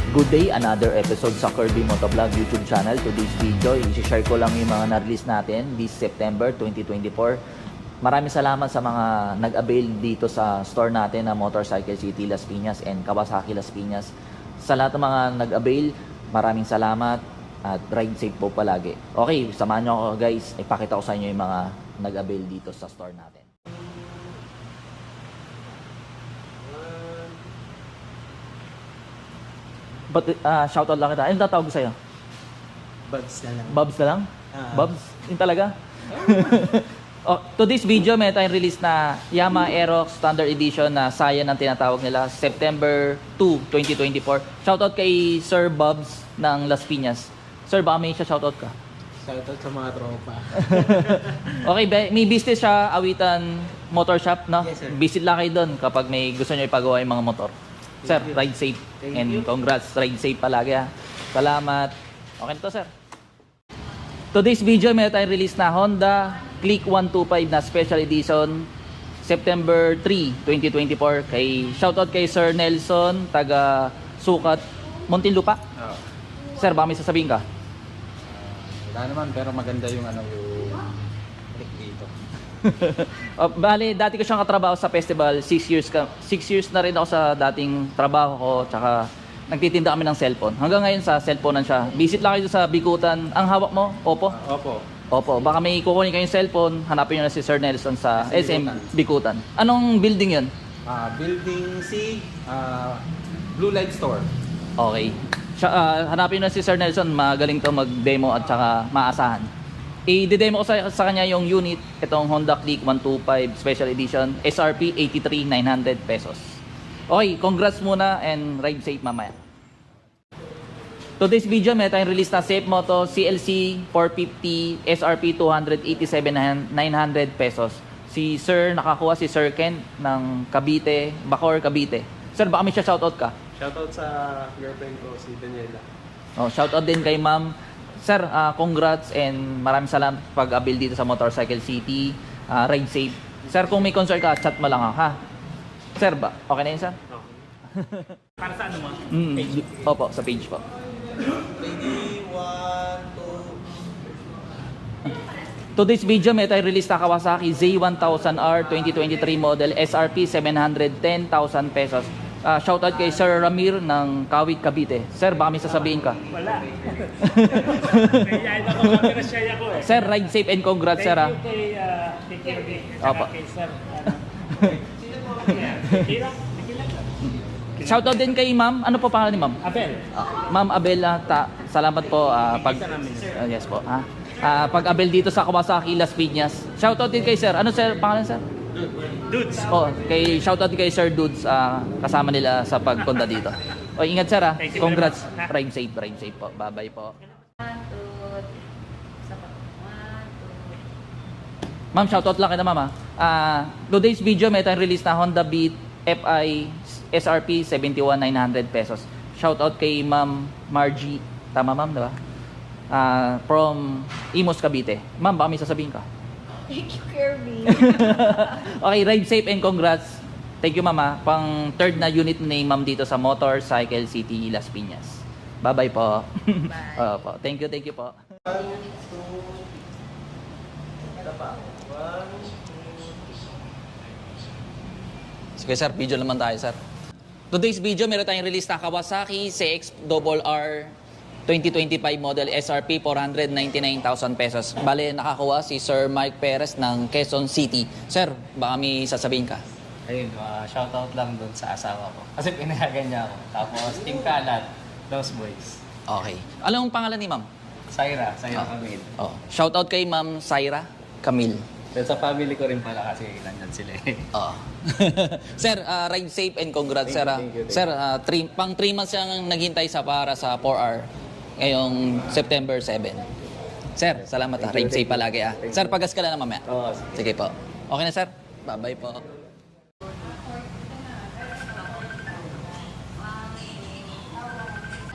Good day, another episode sa Kirby Motovlog YouTube channel. Today's video, i-share ko lang yung mga na-release natin this September 2024. Maraming salamat sa mga nag-avail dito sa store natin na Motorcycle City Las Piñas and Kawasaki Las Piñas. Sa lahat ng mga nag-avail, maraming salamat at ride safe po palagi. Okay, samahan nyo ako guys, ipakita ko sa inyo yung mga nag-avail dito sa store natin. But shoutout lang kita. Anong tatawag sa'yo? Buds na lang. Bubs na lang? Bubs? Yun talaga? Today's video, may tayong release na Yamaha Aerox Standard Edition na Saiyan ang tinatawag nila. September 2, 2024. Shoutout kay Sir Bubs ng Las Piñas. Sir, baka may shoutout ka? Shoutout sa mga tropa. Okay, may business siya, Awitan Motor Shop, no? Yes, sir. Visit lang kayo doon kapag may gusto nyo ipagawa yung mga motor. Sir, ride safe. Thank And you. congrats, ride safe palagi ha. Salamat. Okay na to, sir. Today's video, may tayong release na Honda Click 125 na Special Edition September 3, 2024. Shoutout kay Sir Nelson, taga Sukat, Muntinlupa. Sir, baka may sasabihin ka? Wala naman, pero maganda yung yung click dito. Bale, dati ko siyang katrabaho sa festival, 6 years na rin ako sa dating trabaho ko, tsaka nagtitinda kami ng cellphone. Hanggang ngayon sa cellphone siya. Visit lang kayo sa Bikutan. Ang hawak mo, Oppo? Opo. Opo, baka may kukunin kayong cellphone, hanapin nyo na si Sir Nelson sa SM Bikutan. Anong building yun? Building C, Blue Light Store. Okay. Hanapin nyo na si Sir Nelson, magaling to mag-demo at saka maasahan. I-demo ko sa kanya yung unit, itong Honda Click 125 Special Edition, SRP 83,900 pesos. Okay, congrats muna and ride safe mamaya. Today's video, may tayong release na Safe Moto CLC 450 SRP 287,900 pesos. Si Sir, nakakuha si Sir Ken ng Cavite, Bacoor, Cavite. Sir, baka may siya shoutout ka? Shoutout sa girlfriend ko, si Daniela. Shoutout din kay ma'am. Sir, congrats and maraming salamat pag-avail dito sa Motorcycle City. Ride safe. Sir, kung may concern ka, chat mo lang ako, ha? Sir, ba? Okay na yun, sir? Okay. Para sa ano mo? Page? Opo, sa page po. Ready, 1, 2. Today's video, may tayo release na Kawasaki Z1000R 2023 model SRP 710,000 pesos. Shoutout kay Sir Ramir ng Kawit, Cavite. Sir, baka may sasabihin ka? Wala. Kaya ako camera siya ako eh. Sir, ride safe and congrats, sir. Thank you kay Kirby. Opo. Kay Sir. Shoutout din kay ma'am. Ano po pangalan ni ma'am? Abel. Ma'am Abel, salamat po yes po. Pag-Abel dito sa Kawasaki Las Piñas. Shoutout din kay Sir. Ano sir pangalan, sir? Dudes. Shoutout kay Sir Dudes, kasama nila sa pagkonda dito. Ingat sir. Thank you Congrats. very much. Ride safe po. Bye-bye po. Ma'am, shoutout lang kita ma'am. Today's video, may tayong release na Honda Beat FI SRP 71,900 pesos. Shoutout kay Ma'am Margie. Tama ma'am, diba? From Imus, Cavite. Ma'am, baka may sasabihin ka? Thank you, Kirby. Okay, ride safe and congrats. Thank you mama. Pang third na unit ni ma'am dito sa Motorcycle City Las Piñas. Bye-bye po. Bye. Po. Thank you po. Sige sir, video naman tayo sir. Today's video, meron tayong release na Kawasaki CX-RR 2025 model SRP 499,000 pesos. Bale, nakakuha si Sir Mike Perez ng Quezon City. Sir, baka may sasabihin ka? Ayun, shoutout lang doon sa asawa ko. Kasi pinayagan niya ako. Tapos, Team Kalat, Los Boys. Okay. Anong pangalan ni ma'am? Syra Camille. Shoutout kay Ma'am Syra Camille. Then sa family ko rin pala kasi nandyan sila eh. Sir, ride safe and congrats, sir. Thank you. Sir, pang 3 months siyang naghintay para sa 4R ngayong September 7. Sir, salamat. Ride safe palagi. Sir, pagas ka lang na mamaya. Oo. Sige po. Okay na, sir? Bye-bye po.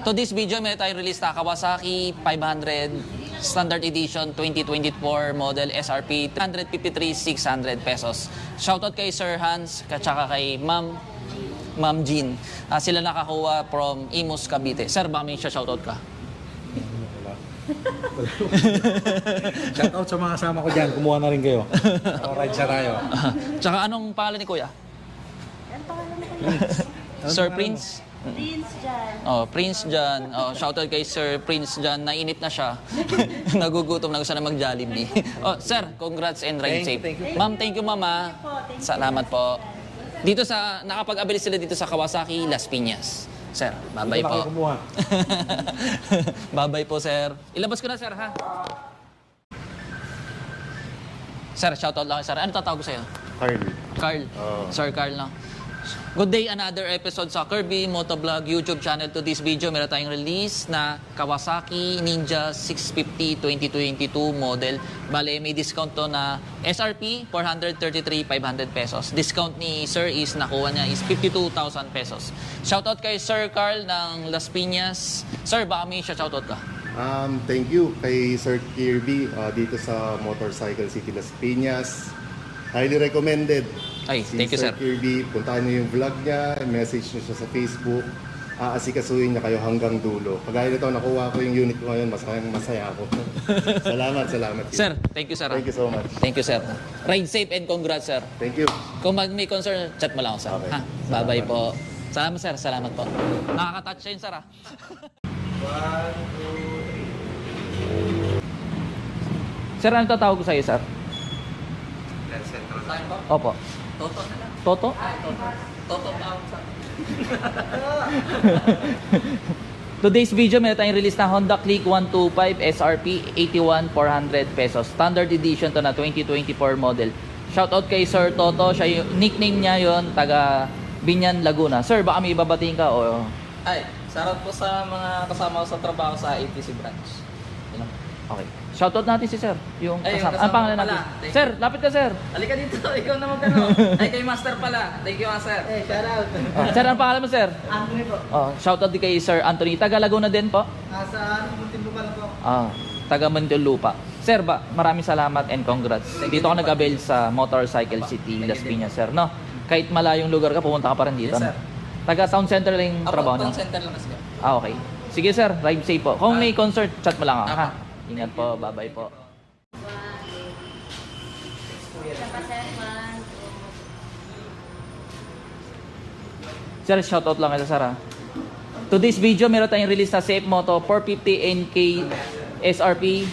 To this video, may tayong release na Kawasaki 500 Standard Edition 2024 model SRP 353,600 pesos. Shoutout kay Sir Hans, katsaka kay Ma'am Ma'am Jean. Sila nakakuha from Imus, Cavite. Sir, baka may shoutout ka? Shoutout sa mga kasama ko dyan. Kumuha na rin kayo. Alright, Sarayo. Tsaka anong pangalan ni Kuya? Ano pangalan mo kayo? Sir Prince? Prince Jan. Oh, Prince John. Oh, shoutout kay Sir Prince John. Nainit na siya. Nagugutom na gusto na mag-Jollibee. Oh, sir, congrats and ride safe. Ma'am, thank you, mama. Salamat po. Dito sa nakapag-abili sila dito sa Kawasaki Las Piñas. Sir, bye-bye Dito na kayo po. kumuha. Bye-bye po, sir. Ilabas ko na, sir, ha? Sir, shoutout lang kay sir. Ano tatawag ko sa'yo? Carl. Sir Carl, no? Good day, another episode sa Kirby Motovlog YouTube channel. To this video, meron tayong release na Kawasaki Ninja 650 2022 model. Bale, may discount to na SRP 433,500 pesos. Discount ni Sir is nakuha niya is 52,000 pesos. Shoutout kay Sir Carl ng Las Piñas. Sir, baka may shoutout ka? Thank you kay Sir Kirby dito sa Motorcycle City Las Piñas. Highly recommended. Ay, thank you, sir. Kirby, puntahan niyo yung vlog niya, message niyo siya sa Facebook. Aasikasuhin niya kayo hanggang dulo. Kagaya nito, nakuha ko yung unit ko ngayon, masaya ako. salamat. Sir, thank you, sir. Thank you so much. Thank you, sir. Ride safe and congrats, sir. Thank you. Kung may concern, chat mo lang ako, sir. Okay. Ha? Bye-bye po. Salamat, sir. Salamat po. Nakaka-touch siya yun, sir, ha? 1, 2, 3. Sir, ano tatawag ko sa'yo, sir? Opo. Toto na lang. Toto? Toto pa ako sa... Today's video, meron tayong release na Honda Click 125 SRP 81,400 pesos. Standard edition to na 2024 model. Shoutout kay Sir Toto. Siya yung nickname niya yon, taga Binyan, Laguna. Sir, baka may ibabatiin ka o... Ay, sarap po sa mga kasama ko sa trabaho sa ATC branch. Yun lang. Okay. Shoutout natin si Sir. Yung Ay, yung kasama. kasama Ang pangalan ko pala. natin? Thank Sir, lapit ka, Sir. Halika dito, ikaw na magkano. Ay, kay Master pala. Thank you, Master. Shout out. Sir, ang pangalan mo, Sir? Anthony po. Shoutout din kay Sir Anthony. Taga Laguna din po? Nasa Muntinlupa lang po. Taga Muntinlupa. Sir, maraming salamat and congrats. Dito ako nag-avail sa Motorcycle City, Las Piñas, Sir. No? Kahit malayong lugar ka, pumunta ka pa rin dito. Yes, no? sir. Taga Town Center lang yung trabaho niyo? Town Center lang kasi. Okay. Sige, Sir. Ride safe po. Kung may concert, chat mo lang ako. Ha? Ingat po. Bye-bye po. Isa pa, sir. 1, 2. Sir, shoutout lang ito, Sir. Ha? Today's video, meron tayong release na Safe Moto 450 NK SRP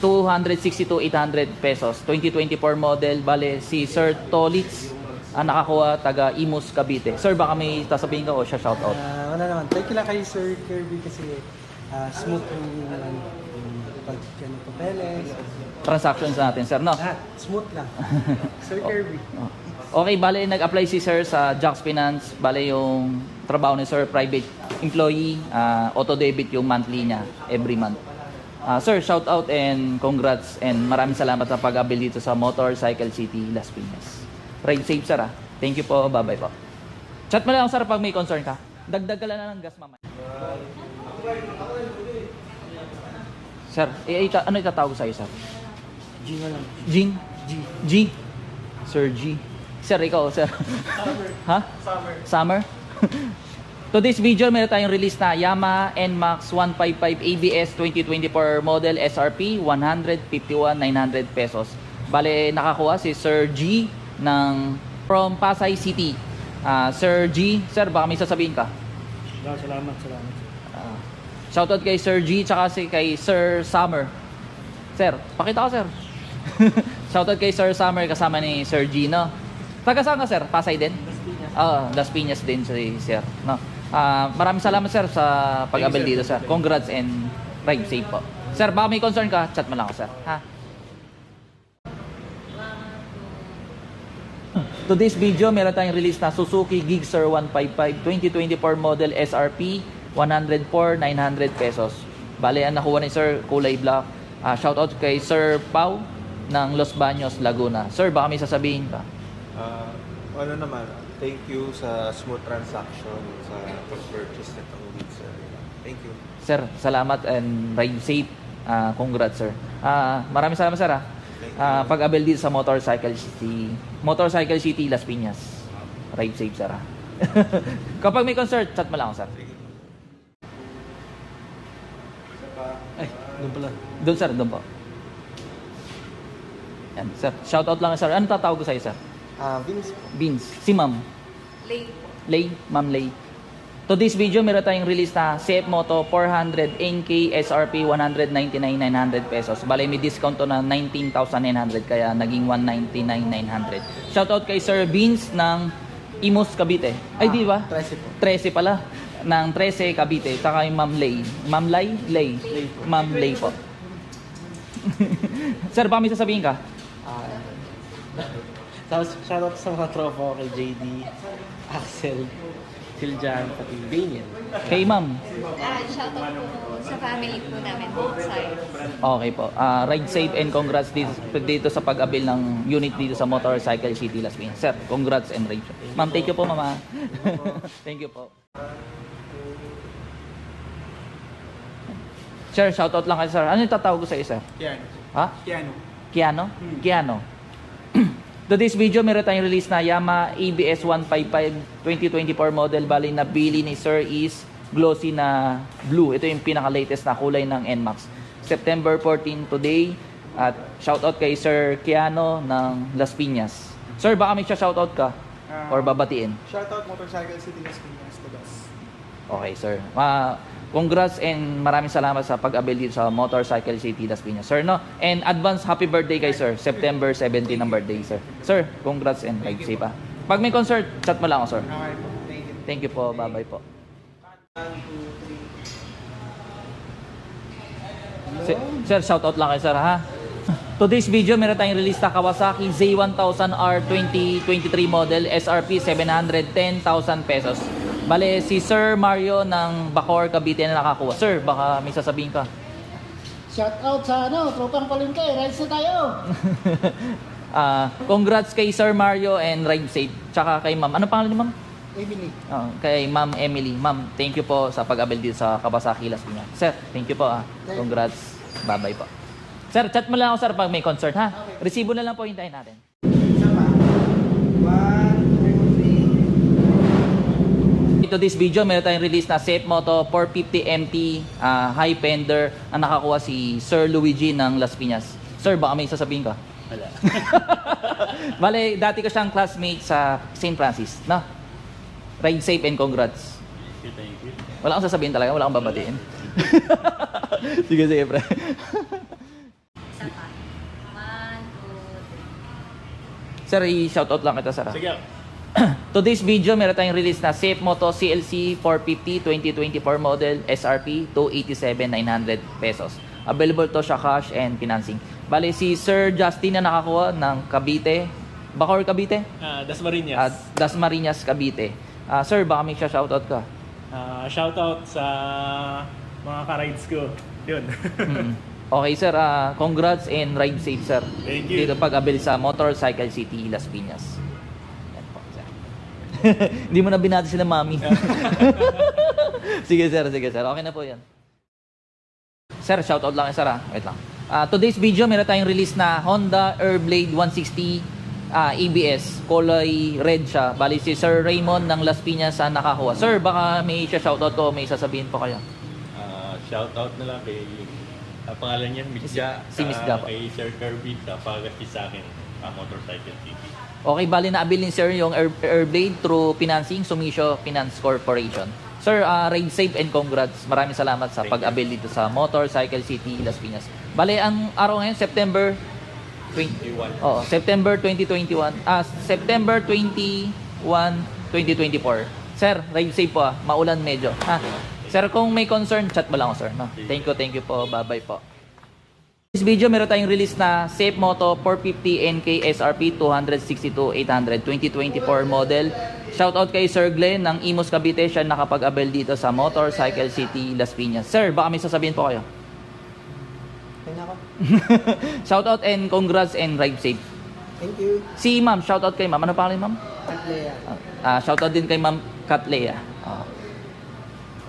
262,800 pesos. 2024 model. Bale, si Sir Tolitz nakakuha taga Imus, Cavite. Sir, baka may sasabihin ka o siya shoutout? Wala naman. Thank you lang kay Sir Kirby kasi smooth yung papeles. Transactions natin, Sir, no? Lahat. Smooth lang. Sir Kirby. Okay, bale, nag-apply si Sir sa Jax Finance. Bale, yung trabaho ni Sir, private employee, auto-debit yung monthly niya every month. Sir, shout out and congrats and maraming salamat sa pag-abil dito sa Motorcycle City, Las Piñas. Ride safe, Sir. Thank you po. Bye-bye po. Chat mo lang, Sir, pag may concern ka. Dagdag ka lang na ng gas mamaya. Sir, ano itatawag sa'yo, Sir? G na lang. Jean? G. G? Sir G. Sir, ikaw, Sir. Summer. Ha? Summer? Today's video, meron tayong release na Yamaha NMAX 155 ABS 2024 model SRP 151,900 pesos. Bale, nakakuha si Sir G from Pasay City. Sir G, Sir, baka may sasabihin ka? Salamat. Shoutout kay Sir G tsaka kay Sir Summer. Sir, pakita ko, Sir. Shoutout kay Sir Summer kasama ni Sir G, no? Taga saan ka, Sir? Pasay din? Las Piñas din si Sir, no? Maraming salamat, Sir, sa pag-abel dito, Sir. Congrats and ride safe po. Sir, baka may concern ka, chat mo lang ako, Sir. Ha? Today's video, meron tayong release na Suzuki Gixxer 155 2024 model SRP 104,900 pesos. Bale, ang nakuha ni Sir, kulay black. Shoutout kay Sir Pau ng Los Baños, Laguna. Sir, baka may sasabihin ka? Ano naman, thank you sa smooth transaction sa pag-purchase nitong Gixxer. Thank you. Sir, salamat and ride safe. Congrats, Sir. Maraming salamat, Sir. Pag-abel dito sa Motorcycle City, Las Piñas. Ride safe, Sir. Kapag may concert, chat mo lang ako, sir. Ay, doon pala. Doon, sir. Doon po. Yan, sir. Shoutout lang, sir. Ano tatawag ko sa'yo, sir? Vince. Beans. Si ma'am. Late po. Lay. Ma'am Lay. Today's video, meron tayong release na CF Moto 400 NK SRP 199,900 pesos. Bale, may discount to na 19,900 kaya naging 199,900. Shoutout kay Sir Beans ng Imus Cavite. Ay, di ba? 13 po. 13 pala. Ng 13 Cavite. Saka yung Ma'am Lay. Ma'am Lay? Lay. Ma'am Lay po. Sir, baka may sasabihin ka? Tapos, shoutout sa mga tropa ko kay JD, Axel, Siljan, pati Daniel. Kay Ma'am. Shoutout po sa family po namin, both sides. Okay po. Ride safe and congrats dito sa pag-avail ng unit dito sa Motorcycle City Las Piñas. Sir, congrats and ride. Ma'am, thank you po, mama. Thank you po. Sir, shoutout lang kayo, sir. Ano yung tatawag ko sa iyo, sir? Kiano. Ha? Kiano. Kiano? Kiano. Today's video, meron tayong release na Yamaha ABS 155 2024 model. Bali na bili ni Sir is glossy na blue. Ito yung pinaka-latest na kulay ng NMAX. September 14 today. At shoutout kay Sir Kiano ng Las Piñas. Sir, baka may shoutout ka? Or babatiin? Shoutout Motorcycle City Las Piñas to us. Okay, sir. Congrats and maraming salamat sa pag-avail dito sa Motorcycle City Las Piñas. Sir, no? And advance happy birthday kay sir. September 17 ang birthday, sir. Sir, congrats and ride safe, ha. Pag may concert, chat mo lang ako, sir. Okay po. Thank you. Thank you po. Bye-bye po. 1, 2, 3. Sir, shoutout lang kay sir, ha? Today's video, meron tayong release na Kawasaki Z1000R 2023 model, SRP 710,000 pesos. Bale, si Sir Mario ng Bacoor, Cavite na nakakuha. Sir, baka may sasabihin ka. Shout out sa tropang palengke, rides na tayo. Congrats kay Sir Mario and ride safe. Tsaka kay ma'am. Ano pangalan ni ma'am? Emily. Kay Ma'am Emily. Ma'am, thank you po sa pag-avail dito sa Kawasaki Las Piñas. Sir, thank you po. Congrats. Bye-bye po. Sir, chat mo lang ako, sir, pag may concert, ha? Resibo na lang po, hintayin natin. Isa pa. 1, 2, 3. Ito this video, meron tayong release na Safe Moto 450 MT high fender na nakakuha si Sir Luigi ng Las Piñas. Sir, baka may sasabihin ka? Wala. Bale, dati ko siyang classmate sa St. Francis, no? Ride safe and congrats. Thank you. Wala akong sasabihin talaga, wala akong babatiin. Sige, sige, pre. Isa pa. 1, 2, 3. Sir, i-shoutout lang kita, sir. Sige. Today's video, meron tayong release na Safe Moto CLC 450 2024 model SRP 287,900 pesos. Available to siya cash and financing. Bale, si Sir Justin na nakakuha ng Cavite. Bacoor, Cavite? Dasmariñas. Dasmariñas, Cavite. Sir, baka may siya shoutout ka. Shoutout sa mga ka-rides ko. Yun. Okay, sir. Congrats and ride safe, sir. Thank you. Dito pag-avail sa Motorcycle City, Las Piñas. Yan po, sir. Hindi mo na binati sila, mami. Sige, sir. Sige, sir. Okay na po yan. Sir, shoutout lang, sir. Wait lang. Today's video, meron tayong release na Honda Airblade 160 ABS. Kulay red siya. Bali si Sir Raymond ng Las Piñas sa nakakuha. Sir, baka may siya shoutout ko, may sasabihin po kayo. Shoutout na lang kay pangalan niyan, Miss Ja. Si Miss Ja po. Kay Sir Kirby sa pag-assist sa akin Motorcycle City. Okay, bali na-avail ni Sir yung Airblade through financing, Sumisho Finance Corporation. Sir, ride safe and congrats. Maraming salamat sa pag-avail dito sa Motorcycle City, Las Piñas. Bali, ang araw ngayon, September 21. Oo, September 2021. September 21, 2024. Sir, ride safe po, maulan medyo. Sir, kung may concern, chat mo lang ako, sir. No? Thank you po. Bye-bye po. This video, meron tayong release na Safe Moto 450 NK SRP 262,800 2024 model. Shoutout kay Sir Glenn ng Imus Cavite. Siya nakapag-avail dito sa Motorcycle City, Las Piñas. Sir, baka may sasabihin po kayo. Kanya ko. Shoutout and congrats and ride safe. Thank you. Si ma'am, shoutout kay ma'am. Ano pangalan ma'am? Atlea. Shoutout din kay ma'am Katlea.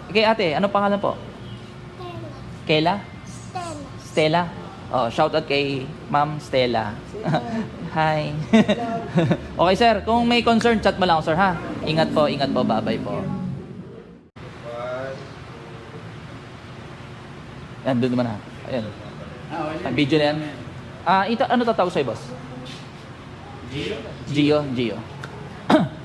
Okay, ate, ano pangalan po? Kela? Stella. Shoutout kay Ma'am Stella. Hi. Okay, sir. Kung may concern, chat mo lang ako, sir, ha? Ingat po, bye-bye po. Yan, doon naman ha. Ayan. Ang video na yan. Ito, ano tatawag sa'yo, boss? Gio.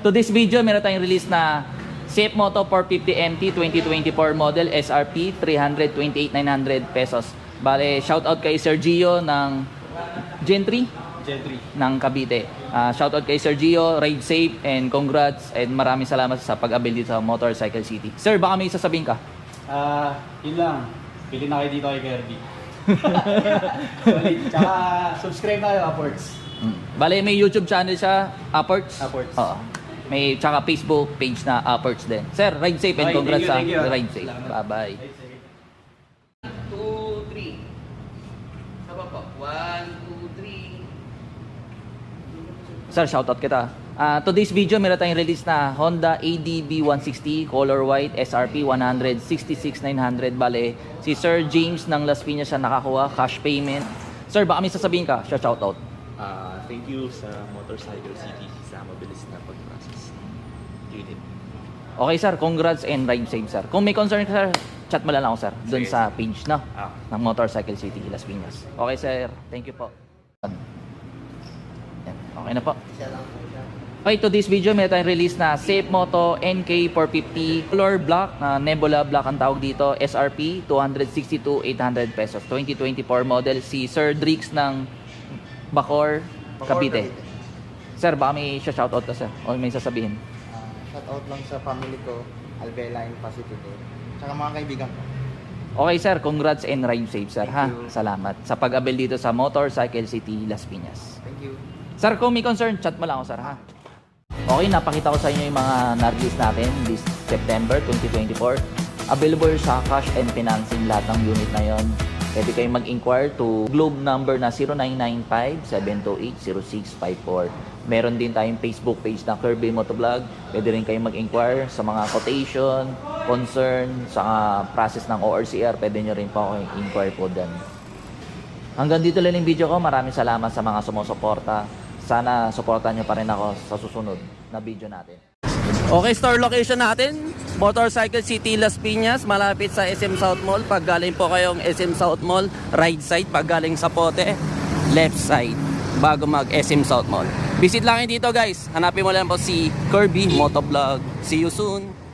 To this video, meron tayong release na Safe Moto 450 MT 2024 model SRP 328,900 pesos. Bale, shoutout kay Sir Gio ng Gentry ng Cavite. Shoutout kay Sir Gio, ride safe and congrats and maraming salamat sa pag-avail dito sa Motorcycle City. Sir, baka may sasabihin ka? Yun lang. Pili na kayo dito kay Kirby. Solid. Tsaka subscribe na kayo, Upwards. Bale, may YouTube channel siya, Upwards. Upwards. Oo. May tsaka Facebook page na Upwards din. Sir, ride safe and Okay, congrats thank you. sa ride safe. Salamat. Bye-bye. 2, 3. Saba po. 1, 2, 3. Sir, shoutout kita. To this video, meron tayong release na Honda ADB 160 color white SRP 166,900. Bale, si Sir James ng Las Piñas siya nakakuha, cash payment. Sir, baka may sasabihin ka, siya shoutout. Thank you sa Motorcycle City sa mabilis na pag-process ng unit. Okay sir, congrats and ride safe sir. Kung may concern ka sir, chat mo lang ako sir, dun Sige, sa page na Ah. ng Motorcycle City, Las Piñas. Okay sir, thank you po. Yan, okay na po. Okay, to this video, may tayong release na Safe Moto NK450 color black, Nebula black ang tawag dito, SRP 262,800 pesos. 2024 model, si Sir Drix ng Bacoor, Cavite. Sir, baka may shoutout ka sir, o may sasabihin? Shoutout lang sa family ko, Albela and Pacifico. Tsaka mga kaibigan ko. Okay sir, congrats and ride safe sir ha. Salamat sa pag-avail dito sa Motorcycle City, Las Piñas. Thank you. Sir, kung may concern, chat mo lang ako sir ha. Okay, napakita ko sa inyo yung mga na-release natin this September 2024. Available sa cash and financing lahat ng unit na yon. Pwede kayong mag-inquire to Globe number na 0995-728-0654. Meron din tayong Facebook page na Kirby Motovlog. Pwede rin kayong mag-inquire sa mga quotation, concern, sa process ng ORCR. Pwede nyo rin po ako inquire po dyan. Hanggang dito lang yung video ko. Maraming salamat sa mga sumusuporta. Sana supportan nyo pa rin ako sa susunod na video natin. Okay, store location natin, Motorcycle City, Las Piñas, malapit sa SM South Mall. Pag galing po kayong SM South Mall, right side. Pag galing sa Pote, left side, bago mag SM South Mall. Visit lang kayo dito guys. Hanapin mo lang po si Kirby Motovlog. See you soon.